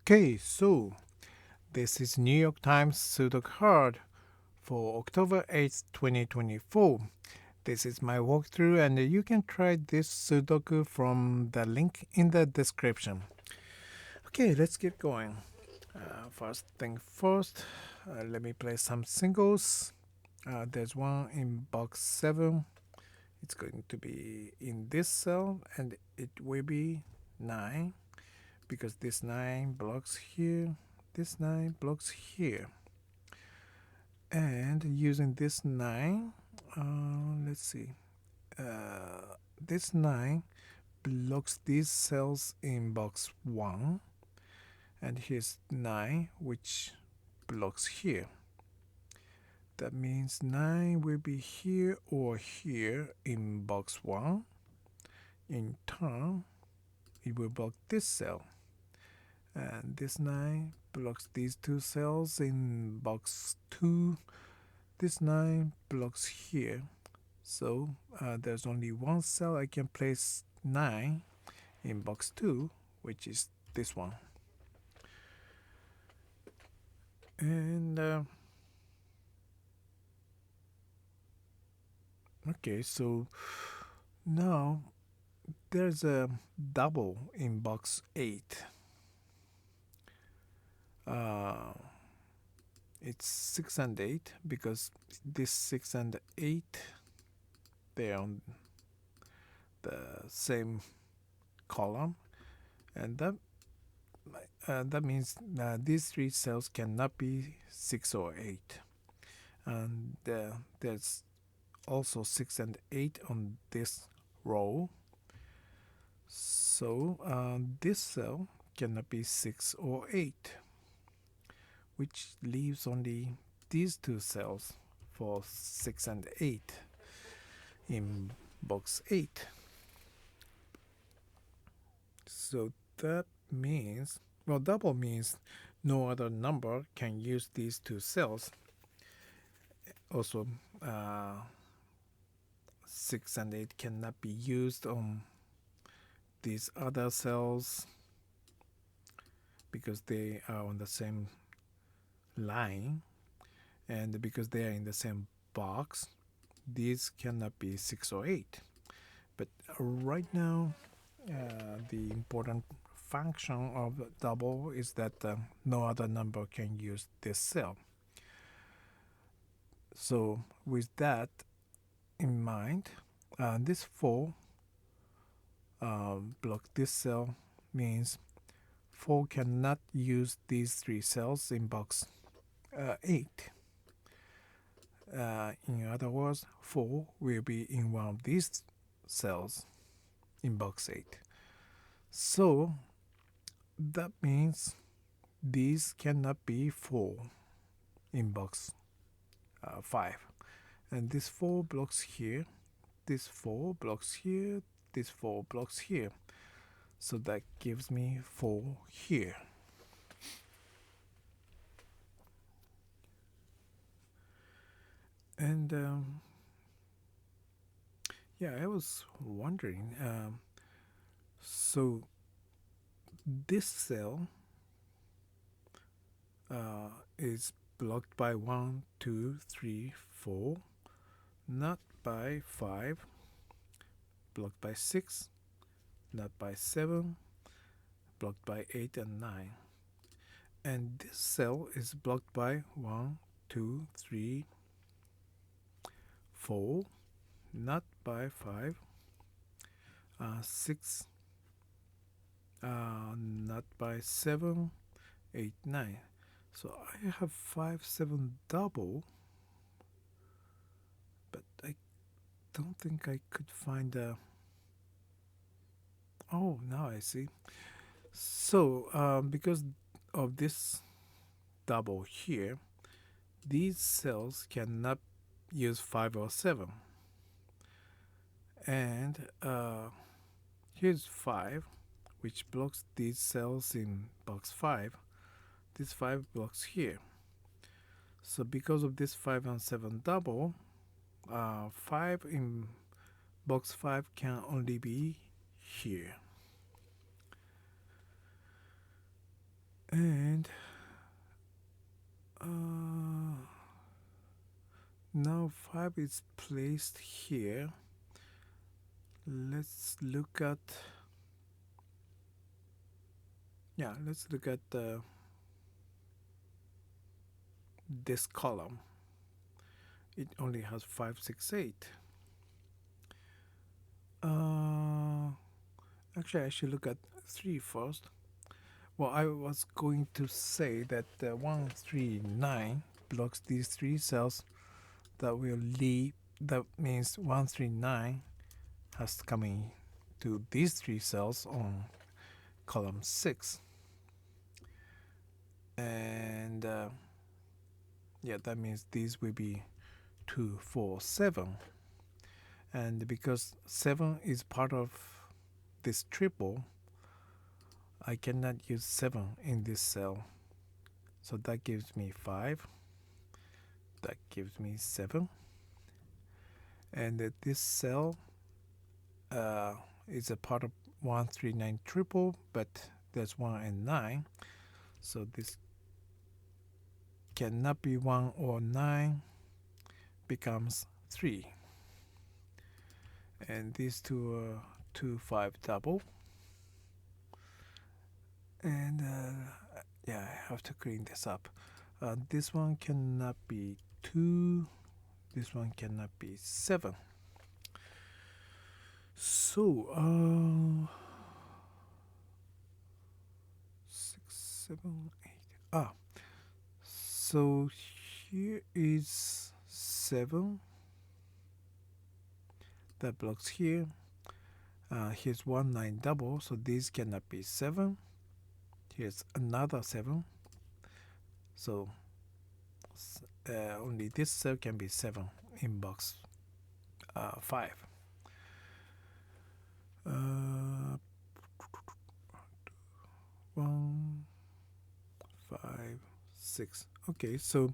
Okay, so this is New York Times Sudoku card for October 8th, 2024. This is my walkthrough, and you can try this Sudoku from the link in the description. Okay, let's get going. First thing first, let me play some singles. There's one in box 7. It's going to be in this cell, and it will be 9 because this 9 blocks here, this 9 blocks here. And using this 9, let's see, this 9 blocks these cells in box 1, and here's 9 which blocks here. That means 9 will be here or here in box 1. In turn, it will block this cell, and this 9 blocks these two cells in box 2. This 9 blocks here, so there's only one cell I can place 9 in box 2, which is this one. And okay, so now there's a double in box 8. It's 6 and 8 because this 6 and 8, they're on the same column, and that means these three cells cannot be 6 or 8. And there's also 6 and 8 on this row, so this cell cannot be 6 or 8, which leaves only these two cells for 6 and 8 in box 8. So that means, well, double means no other number can use these two cells. Also, 6 and 8 cannot be used on these other cells because they are on the same line, and because they are in the same box, these cannot be 6 or 8. But right now, the important function of double is that no other number can use this cell. So with that in mind, this 4 block this cell means 4 cannot use these three cells in box 8. In other words, 4 will be in one of these cells in box 8. So that means these cannot be 4 in box 5. And this 4 blocks here, this 4 blocks here, this 4 blocks here. So that gives me 4 here. And yeah, I was wondering, so this cell is blocked by 1, 2, 3, 4, not by 5, blocked by 6, not by 7, blocked by 8 and 9. And this cell is blocked by 1, 2, 3, 4, not by 5, 6, not by 7, 8, 9. So I have 5, 7 double, but I don't think I could find a... Oh, now I see. So because of this double here, these cells cannot use 5 or 7. And here's 5, which blocks these cells in box 5. This 5 blocks here. So because of this 5 and 7 double, 5 in box 5 can only be here. now 5 is placed here. Let's look at this column. It only has 5, 6, 8. Actually, I should look at 3 first. Well, I was going to say that 1, 3, 9 blocks these 3 cells that will leave. That means 1, 3, 9 has to come in to these 3 cells on column 6. And that means these will be 2, 4, 7. And because 7 is part of this triple, I cannot use 7 in this cell. So that gives me 5. That gives me 7. And this cell is a part of 1, 3, 9 triple, but there's 1 and 9. So this cannot be 1 or 9, becomes 3. And these two are 2, 5 double. And I have to clean this up. This one cannot be 2. This one cannot be 7. So 6, 7, 8. So here is 7. That blocks here. Here's 1, 9 double, so these cannot be 7. Here's another 7. So only this cell can be 7 in box 5. 1, 5, 6. Okay, so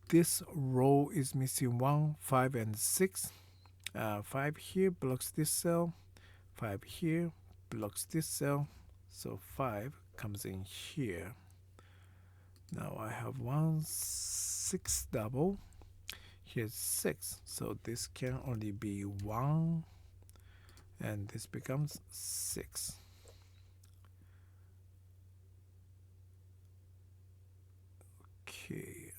this row is missing 1, 5, and 6. 5 here blocks this cell. 5 here blocks this cell. So 5 comes in here. Now I have 1, 6 double. Here's 6. So this can only be 1. And this becomes 6. Okay.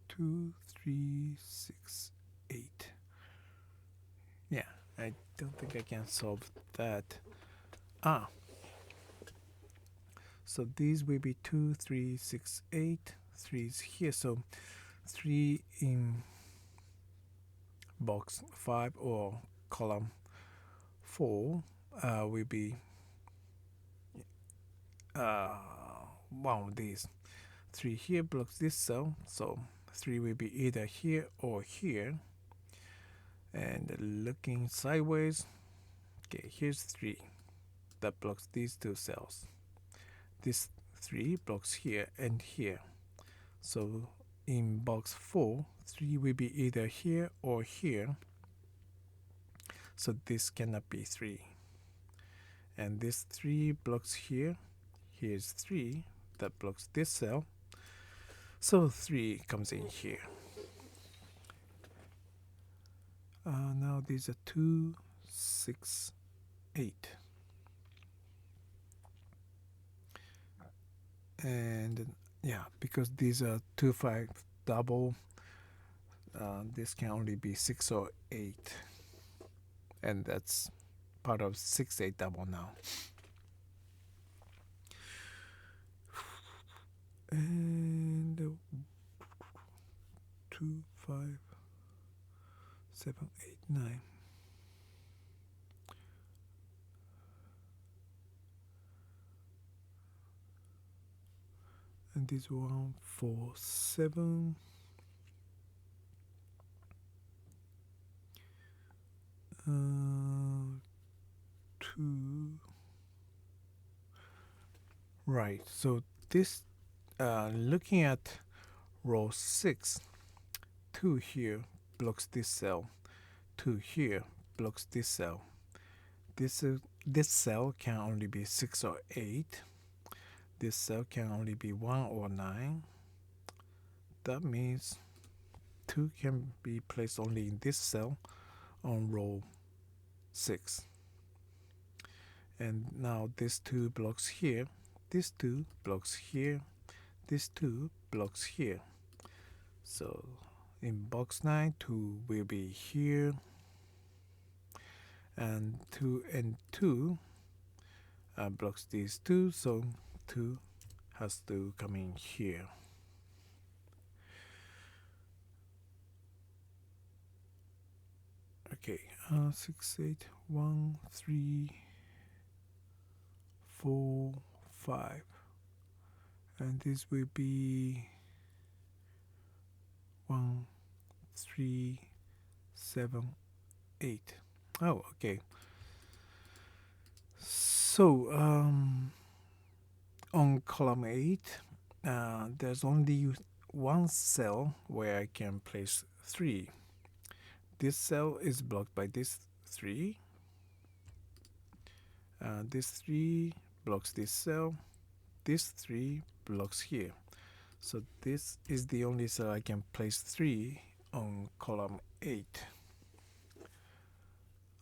2, 3, 6, 8. Yeah, I don't think I can solve that. So these will be 2, 3, 6, 8. 3 is here. So 3 in box 5 or column 4 will be one of these. 3 here blocks this cell. So 3 will be either here or here. And looking sideways, okay, here's 3 that blocks these 2 cells. This 3 blocks here and here. So in box 4, 3 will be either here or here. So this cannot be 3. And this 3 blocks here. Here's 3 that blocks this cell. So 3 comes in here. Now these are 2, 6, 8. And because these are 2, 5 double, this can only be 6 or 8. And that's part of 6, 8 double now. And 2, 5, 7, 8, 9. And this 1, 4, 7. Two. Right. So this, looking at row 6, 2 here blocks this cell. 2 here blocks this cell. This this cell can only be 6 or 8. This cell can only be 1 or 9. That means 2 can be placed only in this cell on row 6. And now this 2 blocks here, this 2 blocks here, this 2 blocks here. So in box 9, 2 will be here, and 2 and 2 blocks these 2, so 2 has to come in here. Okay, 6, 8, 1, 3, 4, 5. And this will be 1, 3, 7, 8. Oh, okay. So, on column 8, there's only one cell where I can place 3. This cell is blocked by this 3. This 3 blocks this cell. This 3 blocks here. So this is the only cell I can place 3 on column 8.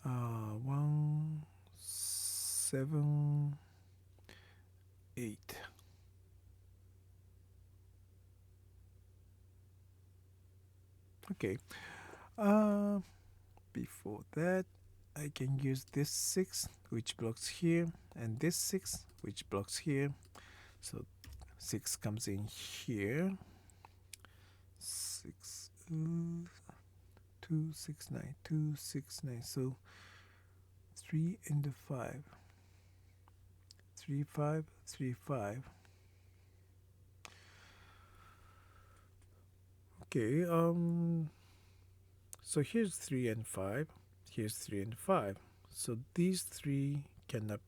1, 7, 8. Okay. Before that, I can use this 6, which blocks here, and this 6, which blocks here. So 6 comes in here. 6, 2, 6, 9, 2, 6, 9. So 3 and 5. 3, 5, 3, 5. Okay, so here's 3 and 5. Here's 3 and 5. So these 3 cannot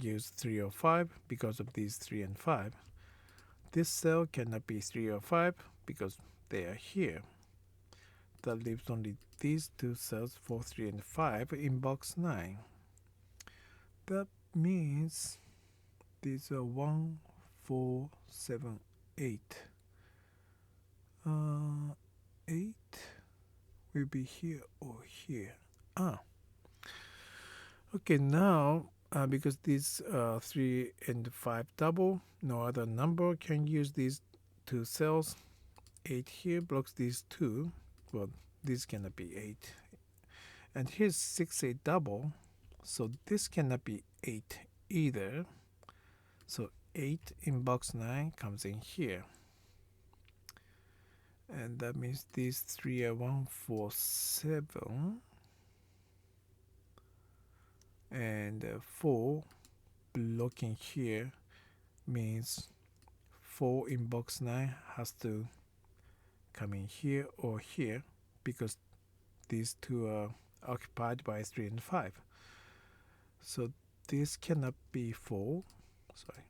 use 3 or 5 because of these 3 and 5. This cell cannot be 3 or 5 because they are here. That leaves only these 2 cells for 3 and 5 in box 9. That means these are 1, 4, 7, 8. 8 will be here or here. Okay, now because these 3 and 5 double, no other number can use these 2 cells. 8 here blocks these 2. Well, this cannot be 8. And here's 6, 8 double, so this cannot be 8 either. So 8 in box 9 comes in here. And that means these 3 are 1, 4, 7. And 4 blocking here means 4 in box 9 has to come in here or here because these 2 are occupied by 3 and 5. So this cannot be 4. Sorry.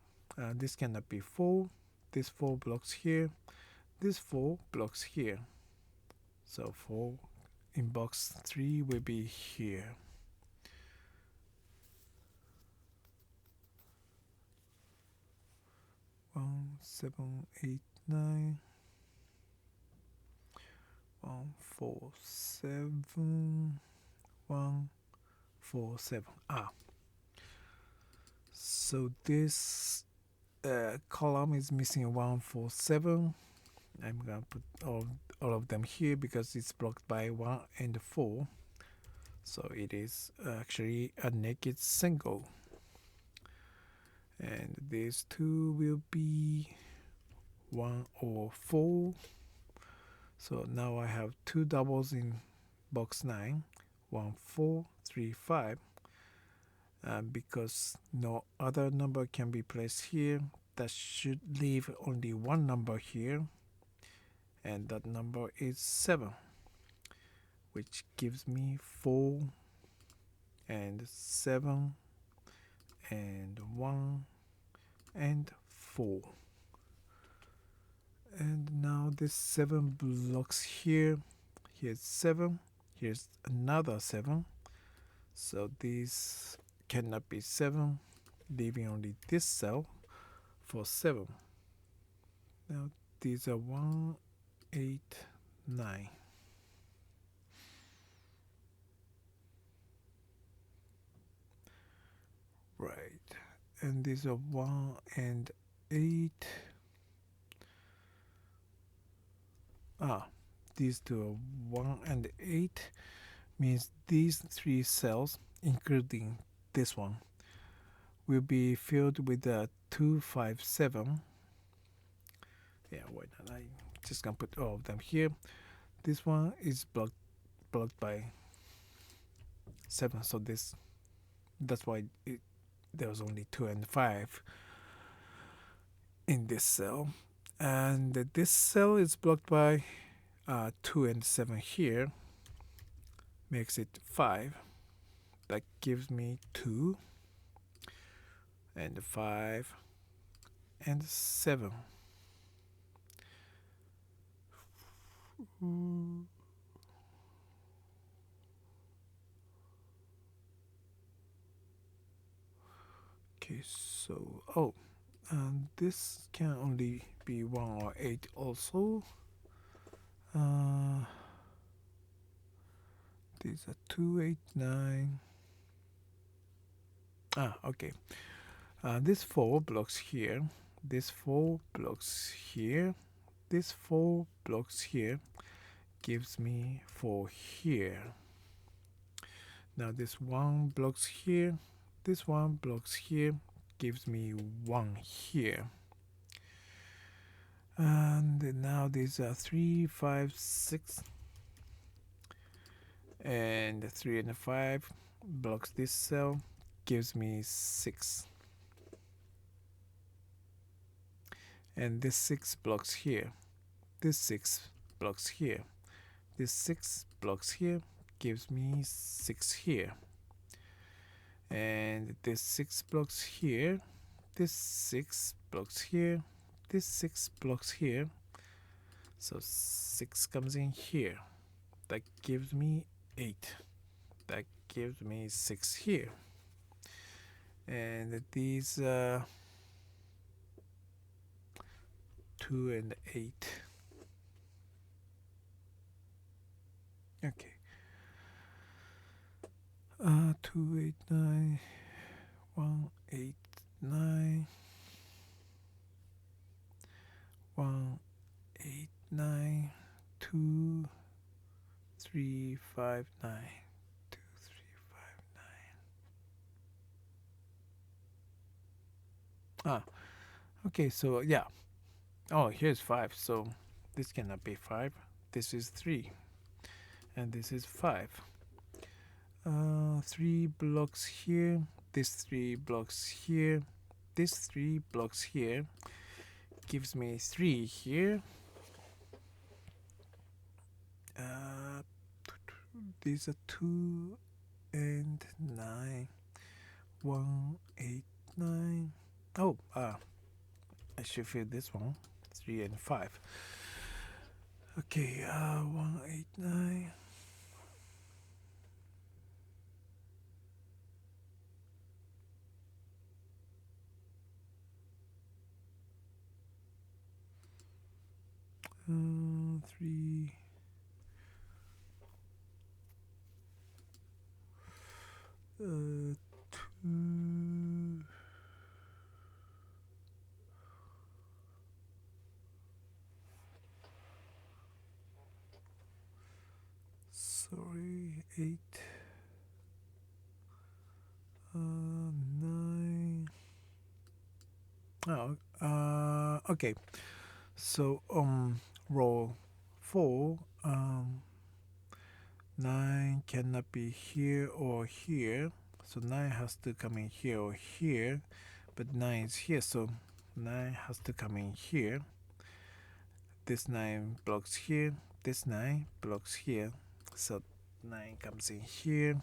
This cannot be 4. This 4 blocks here. This 4 blocks here. So 4 in box 3 will be here. One, 7, 8, 9. 1, 4, 7. 1, 4, 7. So this column is missing 1, 4, 7. I'm gonna put all of them here because it's blocked by 1 and 4. So it is actually a naked single. And these 2 will be 1 or 4. So now I have 2 doubles in box 9. 1, 4, 3, 5. Because no other number can be placed here, that should leave only one number here. And that number is 7, which gives me 4 and 7 and 1 and 4. And now this 7 blocks here. Here's 7. Here's another 7. So these cannot be 7, leaving only this cell for 7. Now these are 1, 8, 9. Right. And these are 1 and 8. These two are 1 and 8, means these 3 cells, including this one, will be filled with a 2, 5, 7. Yeah, why not? I just gonna put all of them here. This one is blocked by 7, so that's why there was only 2 and 5 in this cell. And this cell is blocked by 2 and 7 here, makes it 5. That gives me 2 and 5 and 7. Okay, so and this can only be 1 or 8 also. These are 2, 8, 9. Okay. This 4 blocks here. This 4 blocks here. This 4 blocks here. Gives me 4 here. Now this 1 blocks here. This 1 blocks here. Gives me 1 here. And now these are 3, 5, 6. And 3 and 5 blocks this cell. Gives me 6. And this 6 blocks here. This 6 blocks here. This 6 blocks here, gives me 6 here. And this 6 blocks here. This 6 blocks here. This 6 blocks here. So 6 comes in here. That gives me 8. That gives me 6 here. And these 2 and 8. Okay. 2, 8, 9. 1, 8, 9. 1, 8, 9. 2, 3, 5, 9. 2, 3, 5, 9. Okay, so yeah. Oh, here's 5. So this cannot be 5. This is 3. And this is 5. 3 blocks here. This 3 blocks here. This 3 blocks here. Gives me 3 here. These are 2 and 9. 1, 8, 9. Oh, I should fill this one. 3 and 5. Okay, 1, 8, 9. Three. Two. Sorry, 8. 9. Okay. So row 4. 9 cannot be here or here. So 9 has to come in here or here. But 9 is here, so 9 has to come in here. This 9 blocks here. This 9 blocks here. So 9 comes in here.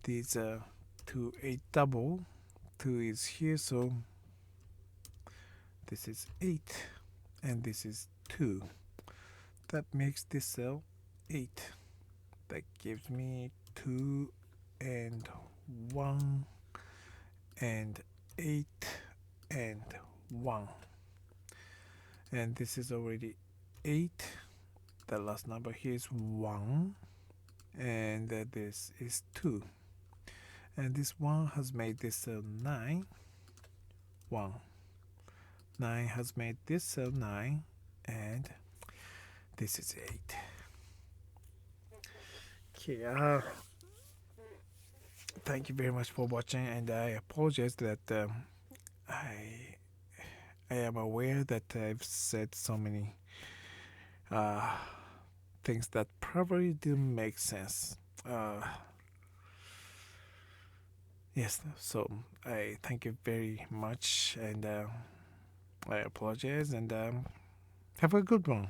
These are 2, 8 double. 2 is here, so this is 8. And this is 2. That makes this cell 8. That gives me 2 and 1 and 8 and 1. And this is already 8. The last number here is 1. And this is 2. And this 1 has made this 9. 1. 9 has made this 9. And this is 8. Okay, thank you very much for watching, and I apologize that I I am aware that I've said so many uh, things that probably didn't make sense. Yes, so I thank you very much, and I apologize, and have a good one.